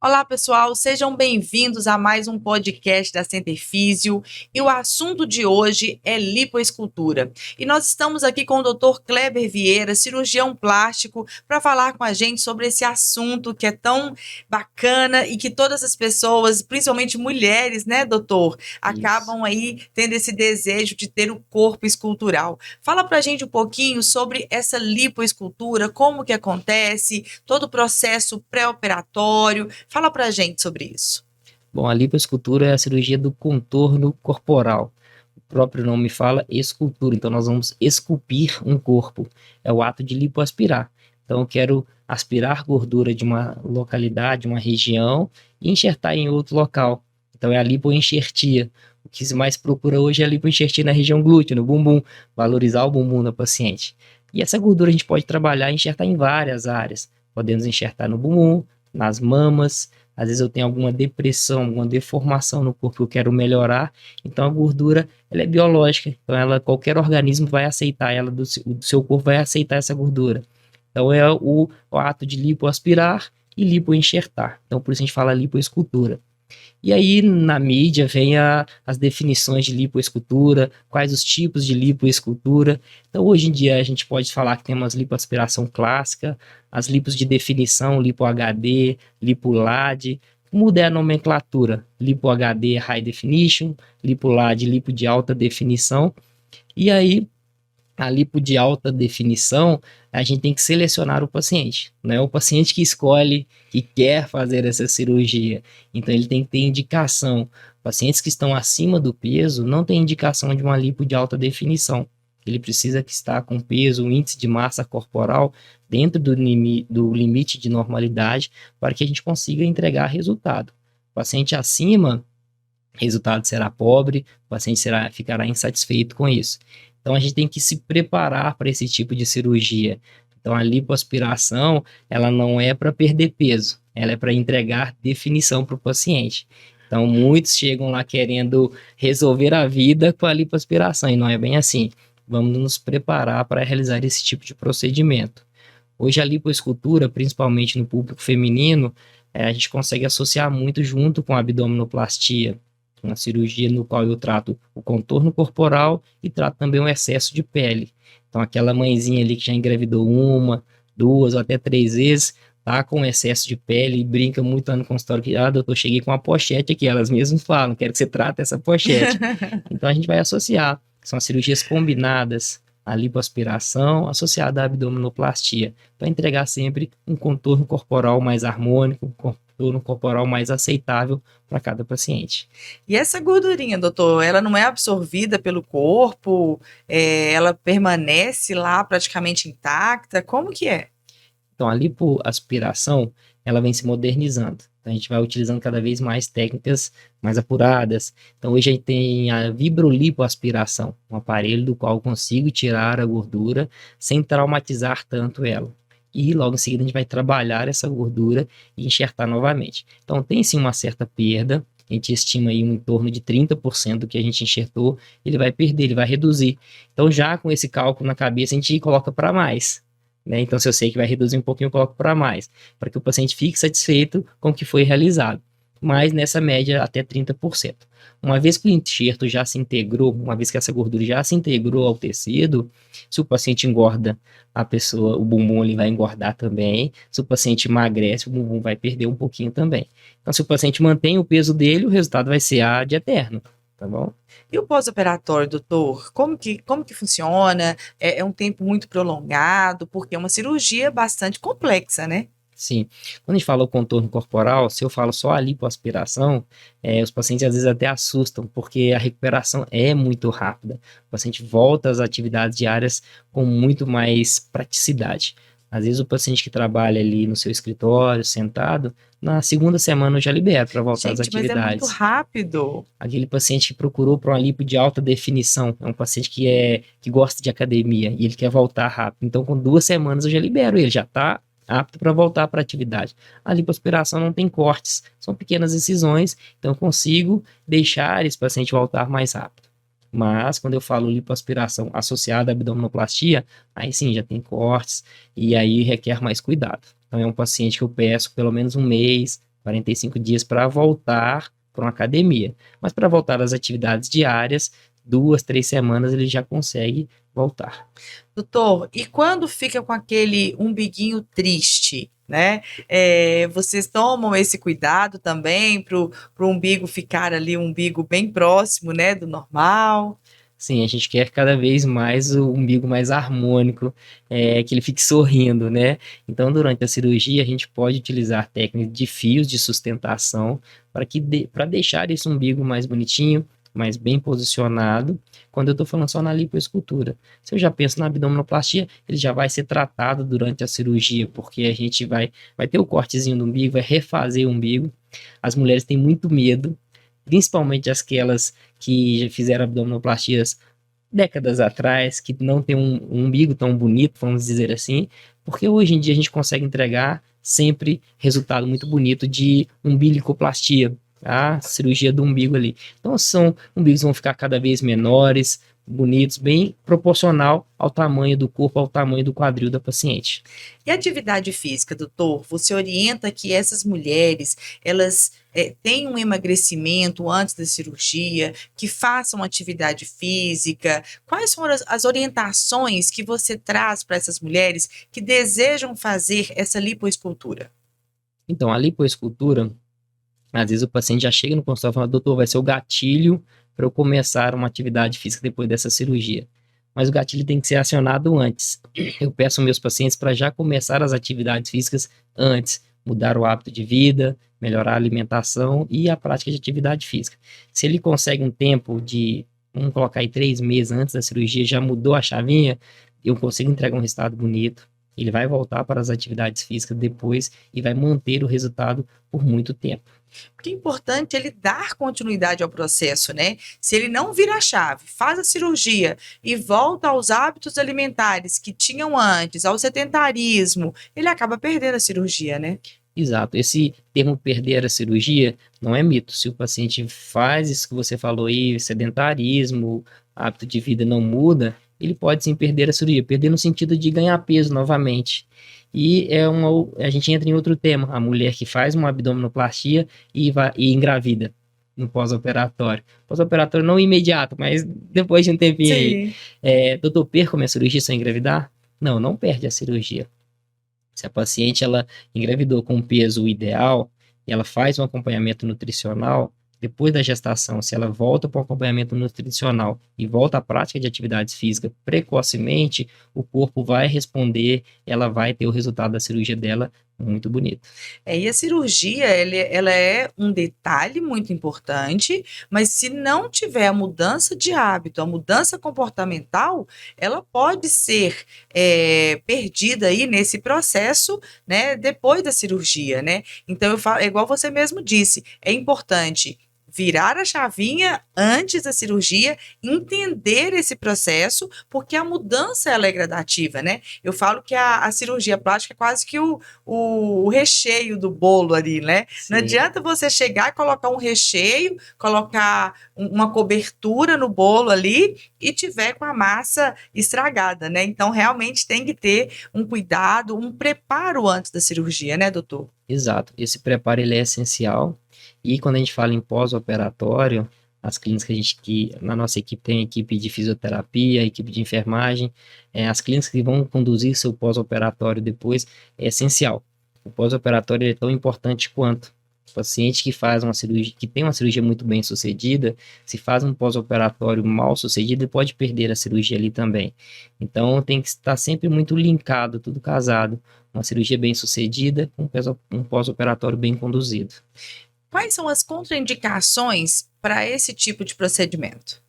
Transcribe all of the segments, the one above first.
Olá, pessoal, sejam bem-vindos a mais um podcast da Center Físio e o assunto de hoje é lipoescultura. E nós estamos aqui com o Dr. Kleber Vieira, cirurgião plástico, para falar com a gente sobre esse assunto que é tão bacana e que todas as pessoas, principalmente mulheres, né, doutor, Isso. acabam aí tendo esse desejo de ter o corpo escultural. Fala para a gente um pouquinho sobre essa lipoescultura, como que acontece, todo o processo pré-operatório. Fala pra gente sobre isso. Bom, a lipoescultura é a cirurgia do contorno corporal. O próprio nome fala escultura, então nós vamos esculpir um corpo. É o ato de lipoaspirar. Então eu quero aspirar gordura de uma localidade, uma região, e enxertar em outro local. Então é a lipoenxertia. O que se mais procura hoje é a lipoenxertia na região glútea, no bumbum, valorizar o bumbum da paciente. E essa gordura a gente pode trabalhar e enxertar em várias áreas. Podemos enxertar no bumbum, nas mamas. Às vezes eu tenho alguma depressão, alguma deformação no corpo que eu quero melhorar. Então a gordura, ela é biológica. Então qualquer organismo vai aceitar ela, do seu corpo vai aceitar essa gordura. Então é o ato de lipoaspirar e lipoenxertar. Então por isso a gente fala lipoescultura. E aí, na mídia, vem as definições de lipoescultura, quais os tipos de lipoescultura. Então, hoje em dia, a gente pode falar que temos lipoaspiração clássica, as lipos de definição, lipo HD, lipo LAD. Muda é a nomenclatura, lipo HD High Definition, lipo LAD, lipo de alta definição. E aí, a lipo de alta definição, a gente tem que selecionar o paciente. Não é o paciente que escolhe que quer fazer essa cirurgia. Então, ele tem que ter indicação. Pacientes que estão acima do peso não têm indicação de uma lipo de alta definição. Ele precisa que estar com peso, um índice de massa corporal dentro do limite de normalidade para que a gente consiga entregar resultado. O paciente acima, o resultado será pobre, o paciente ficará insatisfeito com isso. Então a gente tem que se preparar para esse tipo de cirurgia. Então a lipoaspiração, ela não é para perder peso, ela é para entregar definição para o paciente. Então muitos chegam lá querendo resolver a vida com a lipoaspiração e não é bem assim. Vamos nos preparar para realizar esse tipo de procedimento. Hoje a lipoescultura, principalmente no público feminino, a gente consegue associar muito junto com a abdominoplastia, uma cirurgia no qual eu trato o contorno corporal e trato também o excesso de pele. Então, aquela mãezinha ali que já engravidou uma, duas ou até três vezes, tá com excesso de pele e brinca muito lá no consultório que, doutor, cheguei com uma pochete aqui, elas mesmas falam, quero que você trate essa pochete. Então, a gente vai associar, são as cirurgias combinadas, a lipoaspiração associada à abdominoplastia, para entregar sempre um contorno corporal mais harmônico, um contorno corporal mais aceitável para cada paciente. E essa gordurinha, doutor, ela não é absorvida pelo corpo? Ela permanece lá praticamente intacta? Como que é? Então, a lipoaspiração, ela vem se modernizando. Então, a gente vai utilizando cada vez mais técnicas mais apuradas. Então, hoje a gente tem a vibrolipoaspiração, um aparelho do qual eu consigo tirar a gordura sem traumatizar tanto ela. E logo em seguida a gente vai trabalhar essa gordura e enxertar novamente. Então, tem sim uma certa perda. A gente estima aí em torno de 30% do que a gente enxertou, ele vai perder, ele vai reduzir. Então, já com esse cálculo na cabeça, a gente coloca para mais. Né? Então, se eu sei que vai reduzir um pouquinho, eu coloco para mais, para que o paciente fique satisfeito com o que foi realizado. Mas nessa média, até 30%. Uma vez que o enxerto já se integrou, uma vez que essa gordura já se integrou ao tecido, se o paciente engorda, o bumbum ele vai engordar também. Se o paciente emagrece, o bumbum vai perder um pouquinho também. Então, se o paciente mantém o peso dele, o resultado vai ser de eterno. Tá bom? E o pós-operatório, doutor? Como que funciona? É um tempo muito prolongado, porque é uma cirurgia bastante complexa, né? Sim. Quando a gente fala o contorno corporal, se eu falo só a lipoaspiração, os pacientes às vezes até assustam, porque a recuperação é muito rápida. O paciente volta às atividades diárias com muito mais praticidade. Às vezes o paciente que trabalha ali no seu escritório, sentado, na segunda semana eu já libero para voltar às Gente, mas é muito atividades. rápido. Aquele paciente que procurou para uma lipo de alta definição, é um paciente que gosta de academia e ele quer voltar rápido. Então, com 2 semanas eu já libero ele, já está apto para voltar para a atividade. A lipoaspiração não tem cortes, são pequenas incisões, então eu consigo deixar esse paciente voltar mais rápido. Mas, quando eu falo lipoaspiração associada à abdominoplastia, aí sim, já tem cortes e aí requer mais cuidado. Então, é um paciente que eu peço pelo menos um mês, 45 dias para voltar para uma academia. Mas para voltar às atividades diárias, 2, 3 semanas ele já consegue voltar. Doutor, e quando fica com aquele umbiguinho triste, né? Vocês tomam esse cuidado também para o umbigo ficar ali, um umbigo bem próximo, né, do normal? Sim, a gente quer cada vez mais o umbigo mais harmônico, que ele fique sorrindo, né? Então, durante a cirurgia, a gente pode utilizar técnicas de fios de sustentação para deixar esse umbigo mais bonitinho, mais bem posicionado, quando eu estou falando só na lipoescultura. Se eu já penso na abdominoplastia, ele já vai ser tratado durante a cirurgia, porque a gente vai ter o cortezinho do umbigo, vai refazer o umbigo. As mulheres têm muito medo, principalmente aquelas que já fizeram abdominoplastias décadas atrás, que não tem um umbigo tão bonito, vamos dizer assim, porque hoje em dia a gente consegue entregar sempre resultado muito bonito de umbilicoplastia, a cirurgia do umbigo ali. Então são umbigos vão ficar cada vez menores, bonitos, bem proporcional ao tamanho do corpo, ao tamanho do quadril da paciente. E atividade física, doutor? Você orienta que essas mulheres, elas tenham um emagrecimento antes da cirurgia, que façam atividade física? Quais são as orientações que você traz para essas mulheres que desejam fazer essa lipoescultura? Então, a lipoescultura, às vezes o paciente já chega no consultório e fala, doutor, vai ser o gatilho para eu começar uma atividade física depois dessa cirurgia. Mas o gatilho tem que ser acionado antes. Eu peço aos meus pacientes para já começar as atividades físicas antes, mudar o hábito de vida, melhorar a alimentação e a prática de atividade física. Se ele consegue um tempo de, vamos colocar aí 3 meses antes da cirurgia, já mudou a chavinha, eu consigo entregar um resultado bonito. Ele vai voltar para as atividades físicas depois e vai manter o resultado por muito tempo. Porque é importante ele dar continuidade ao processo, né? Se ele não vira a chave, faz a cirurgia e volta aos hábitos alimentares que tinham antes, ao sedentarismo, ele acaba perdendo a cirurgia, né? Exato. Esse termo perder a cirurgia não é mito. Se o paciente faz isso que você falou aí, sedentarismo, hábito de vida não muda, ele pode sim perder a cirurgia, perder no sentido de ganhar peso novamente. E a gente entra em outro tema, a mulher que faz uma abdominoplastia e engravida no pós-operatório. Pós-operatório não imediato, mas depois de um tempinho aí. Doutor, perco a minha cirurgia sem engravidar? Não, não perde a cirurgia. Se a paciente ela engravidou com peso ideal e ela faz um acompanhamento nutricional, depois da gestação, se ela volta para o acompanhamento nutricional e volta à prática de atividades físicas precocemente, o corpo vai responder, ela vai ter o resultado da cirurgia dela muito bonito. E a cirurgia, ela é um detalhe muito importante, mas se não tiver a mudança de hábito, a mudança comportamental, ela pode ser perdida aí nesse processo, né, depois da cirurgia, né? Então, eu falo, é igual você mesmo disse, é importante virar a chavinha antes da cirurgia, entender esse processo, porque a mudança ela é gradativa, né? Eu falo que a cirurgia plástica é quase que o recheio do bolo ali, né? Sim. Não adianta você chegar e colocar um recheio, colocar uma cobertura no bolo ali e tiver com a massa estragada, né? Então, realmente tem que ter um cuidado, um preparo antes da cirurgia, né, doutor? Exato. Esse preparo ele é essencial. E quando a gente fala em pós-operatório, as clínicas que na nossa equipe tem equipe de fisioterapia, equipe de enfermagem, as clínicas que vão conduzir seu pós-operatório depois é essencial. O pós-operatório é tão importante quanto. O paciente que faz uma cirurgia, que tem uma cirurgia muito bem sucedida, se faz um pós-operatório mal sucedido, ele pode perder a cirurgia ali também. Então tem que estar sempre muito linkado, tudo casado. Uma cirurgia bem sucedida, um pós-operatório bem conduzido. Quais são as contraindicações para esse tipo de procedimento?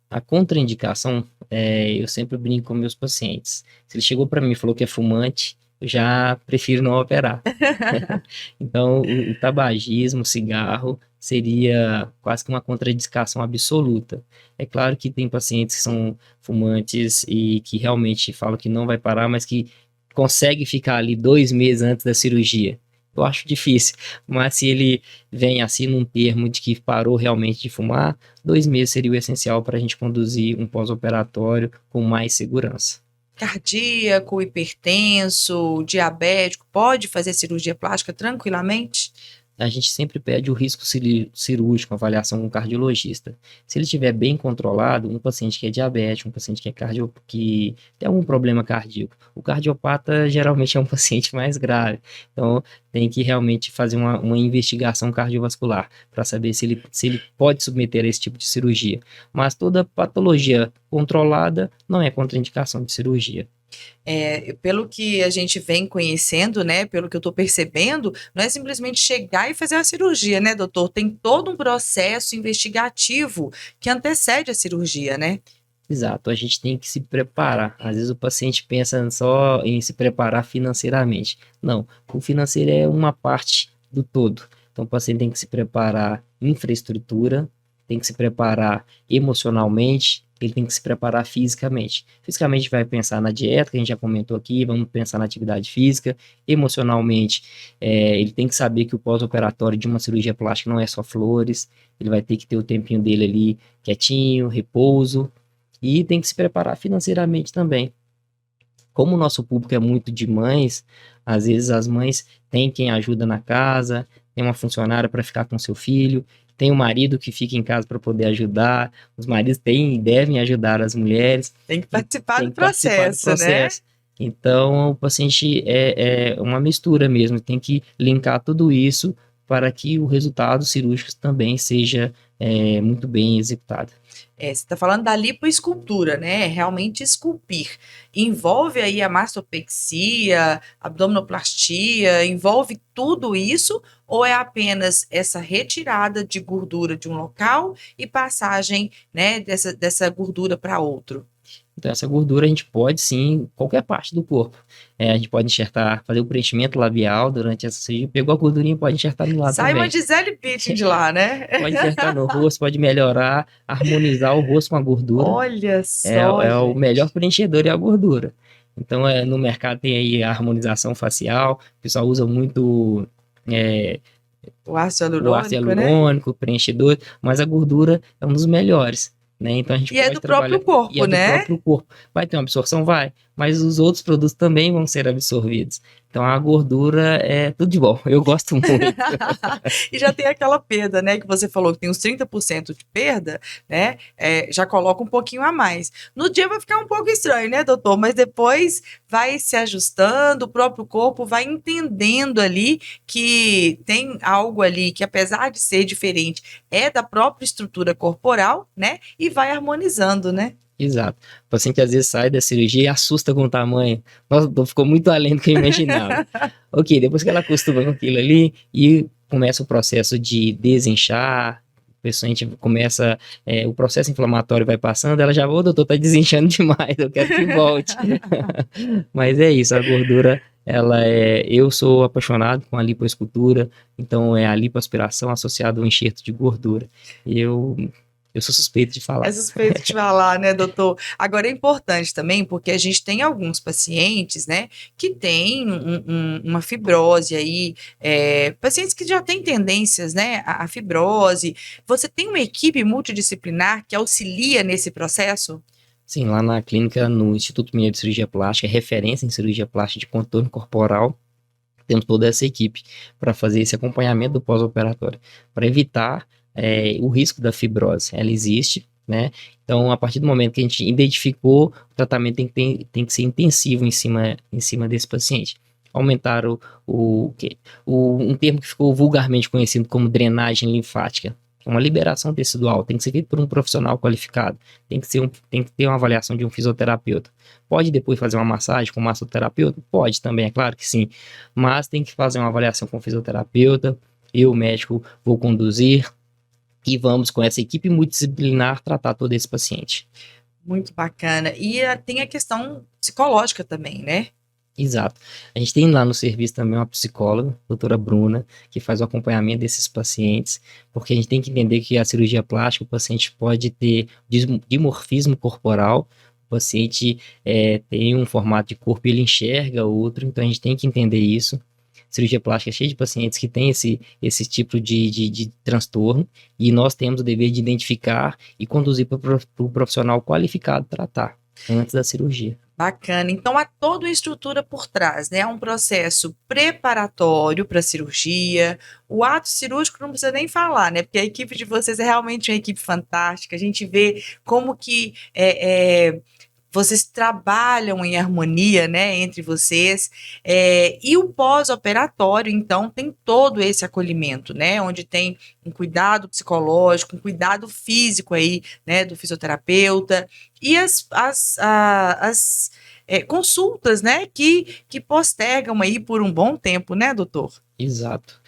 A contraindicação, eu sempre brinco com meus pacientes. Se ele chegou para mim e falou que é fumante, eu já prefiro não operar. Então, o tabagismo, o cigarro, seria quase que uma contraindicação absoluta. É claro que tem pacientes que são fumantes e que realmente falam que não vai parar, mas que consegue ficar ali 2 meses antes da cirurgia. Eu acho difícil, mas se ele vem assim num termo de que parou realmente de fumar, 2 meses seria o essencial para a gente conduzir um pós-operatório com mais segurança. Cardíaco, hipertenso, diabético, pode fazer cirurgia plástica tranquilamente? a gente sempre pede o risco cirúrgico, avaliação com o cardiologista. Se ele estiver bem controlado, um paciente que é diabético, um paciente que é que tem algum problema cardíaco, o cardiopata geralmente é um paciente mais grave. Então, tem que realmente fazer uma investigação cardiovascular para saber se ele pode submeter a esse tipo de cirurgia. Mas toda patologia controlada não é contraindicação de cirurgia. Pelo que a gente vem conhecendo, né, pelo que eu estou percebendo, não é simplesmente chegar e fazer a cirurgia, né, doutor? Tem todo um processo investigativo que antecede a cirurgia, né? Exato, a gente tem que se preparar. Às vezes o paciente pensa só em se preparar financeiramente. Não, o financeiro é uma parte do todo. Então o paciente tem que se preparar em infraestrutura, tem que se preparar emocionalmente, ele tem que se preparar fisicamente. Fisicamente vai pensar na dieta, que a gente já comentou aqui, vamos pensar na atividade física. Emocionalmente, ele tem que saber que o pós-operatório de uma cirurgia plástica não é só flores, ele vai ter que ter o tempinho dele ali quietinho, repouso, e tem que se preparar financeiramente também. Como o nosso público é muito de mães, às vezes as mães têm quem ajuda na casa, tem uma funcionária para ficar com seu filho, tem um marido que fica em casa para poder ajudar, os maridos têm e devem ajudar as mulheres. Tem que participar do processo, né? Então, o paciente é uma mistura mesmo, tem que linkar tudo isso para que o resultado cirúrgico também seja muito bem executado. Você está falando da lipoescultura, né? Realmente esculpir. Envolve aí a mastopexia, abdominoplastia, envolve tudo isso, ou é apenas essa retirada de gordura de um local e passagem, né, dessa gordura para outro? Então, essa gordura a gente pode sim, qualquer parte do corpo. A gente pode enxertar, fazer o preenchimento labial durante essa cirurgia. Pegou a gordurinha, pode enxertar no lado Sai também. uma Gisele Bündchen de lá, né? Pode enxertar no rosto, pode melhorar, harmonizar o rosto com a gordura. Olha só, É o melhor preenchedor, é a gordura. Então, no mercado tem aí a harmonização facial, o pessoal usa muito o ácido o ácido hialurônico, né? Preenchedor, mas a gordura é um dos melhores. Né? Então a gente pode do próprio corpo, e é né? do próprio corpo. Vai ter uma absorção? Vai, mas os outros produtos também vão ser absorvidos. Então a gordura é tudo de bom, eu gosto muito. E já tem aquela perda, né, que você falou que tem uns 30% de perda, né, já coloca um pouquinho a mais. No dia vai ficar um pouco estranho, né, doutor? Mas depois vai se ajustando, o próprio corpo vai entendendo ali que tem algo ali que, apesar de ser diferente, é da própria estrutura corporal, né, e vai harmonizando, né? Exato. O paciente às vezes sai da cirurgia e assusta com o tamanho. Nossa, ficou muito além do que eu imaginava. Ok, depois que ela acostuma com aquilo ali e começa o processo de desinchar, o paciente começa, o processo inflamatório vai passando, ela já, ô doutor, tá desinchando demais, eu quero que volte. Mas é isso, a gordura, eu sou apaixonado com a lipoescultura, então é a lipoaspiração associada ao enxerto de gordura. Eu sou suspeito de falar. É suspeito de falar, né, doutor? Agora é importante também, porque a gente tem alguns pacientes, né, que têm uma fibrose aí, pacientes que já têm tendências, né, à fibrose. Você tem uma equipe multidisciplinar que auxilia nesse processo? Sim, lá na clínica, no Instituto Mineiro de Cirurgia Plástica, referência em cirurgia plástica de contorno corporal, temos toda essa equipe para fazer esse acompanhamento do pós-operatório, para evitar o risco da fibrose. Ela existe, né? Então, a partir do momento que a gente identificou, o tratamento tem que ser intensivo em cima desse paciente. Aumentar um termo que ficou vulgarmente conhecido como drenagem linfática. Uma liberação tecidual tem que ser feita por um profissional qualificado, tem que ter uma avaliação de um fisioterapeuta. Pode depois fazer uma massagem com o massoterapeuta? Pode também, é claro que sim, mas tem que fazer uma avaliação com o fisioterapeuta, eu, médico, vou conduzir e vamos com essa equipe multidisciplinar tratar todo esse paciente. Muito bacana. E tem a questão psicológica também, né? Exato. A gente tem lá no serviço também uma psicóloga, doutora Bruna, que faz o acompanhamento desses pacientes, porque a gente tem que entender que a cirurgia plástica, o paciente pode ter dimorfismo corporal, o paciente tem um formato de corpo e ele enxerga outro, então a gente tem que entender isso. Cirurgia plástica é cheia de pacientes que têm esse tipo de transtorno, e nós temos o dever de identificar e conduzir para o profissional qualificado tratar antes da cirurgia. Bacana. Então, há toda uma estrutura por trás, né? Há um processo preparatório para a cirurgia. O ato cirúrgico não precisa nem falar, né? Porque a equipe de vocês é realmente uma equipe fantástica. A gente vê como que vocês trabalham em harmonia, né, entre vocês, e o pós-operatório, então, tem todo esse acolhimento, né, onde tem um cuidado psicológico, um cuidado físico aí, né, do fisioterapeuta, e as consultas, né, que postergam aí por um bom tempo, né, doutor? Exato.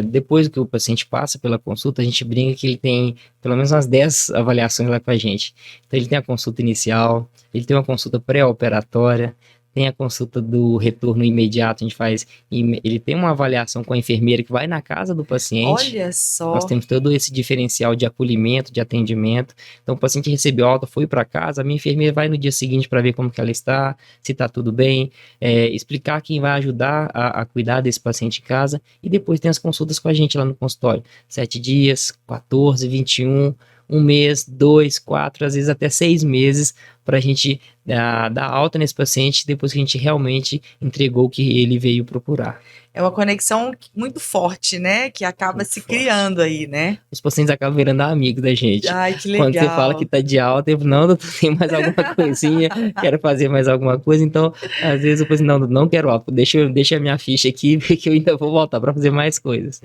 Depois que o paciente passa pela consulta, a gente brinca que ele tem pelo menos umas 10 avaliações lá com a gente. Então, ele tem a consulta inicial, ele tem uma consulta pré-operatória, tem a consulta do retorno imediato, a gente faz, ele tem uma avaliação com a enfermeira que vai na casa do paciente. Olha Nós só. temos todo esse diferencial de acolhimento, de atendimento. Então, o paciente recebeu alta, foi para casa, a minha enfermeira vai no dia seguinte para ver como que ela está, se está tudo bem, explicar quem vai ajudar a cuidar desse paciente em casa, e depois tem as consultas com a gente lá no consultório. 7 dias, 14, 21, um mês, 2, 4, às vezes até 6 meses, para a gente dar alta nesse paciente depois que a gente realmente entregou o que ele veio procurar. É uma conexão muito forte, né? Que acaba Muito se forte. criando aí, né? Os pacientes acabam virando amigos da gente. Ai, que Quando você fala legal. que tá de alta, eu falo, não, doutor, tem mais alguma coisinha, quero fazer mais alguma coisa. Então, às vezes eu falo assim, não quero alta, deixa a minha ficha aqui, porque eu ainda vou voltar para fazer mais coisas.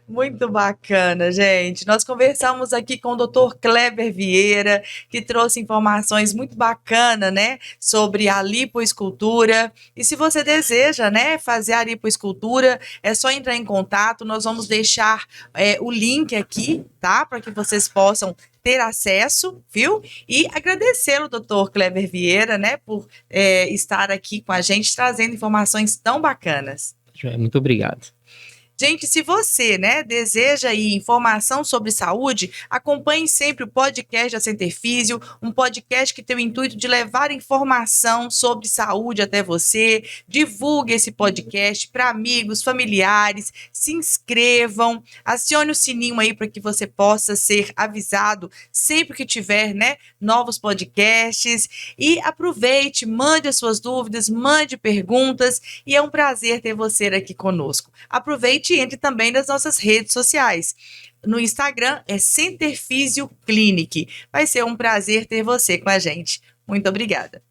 Muito bacana, gente. Nós conversamos aqui com o Dr. Kleber Vieira, que trouxe informações muito bacanas, né, sobre a lipoescultura. E se você deseja, né, fazer a lipoescultura, é só entrar em contato. Nós vamos deixar o link aqui, tá, para que vocês possam ter acesso, viu? E agradecê-lo, Dr. Kleber Vieira, né, por estar aqui com a gente, trazendo informações tão bacanas. Muito obrigado. Gente, se você, né, deseja aí informação sobre saúde, acompanhe sempre o podcast da Centerfísio, um podcast que tem o intuito de levar informação sobre saúde até você. Divulgue esse podcast para amigos, familiares, se inscrevam, acione o sininho aí para que você possa ser avisado sempre que tiver, né, novos podcasts. E aproveite, mande as suas dúvidas, mande perguntas, e é um prazer ter você aqui conosco. Aproveite e entre também nas nossas redes sociais. No Instagram é Centerfísio Clinic. Vai ser um prazer ter você com a gente. Muito obrigada.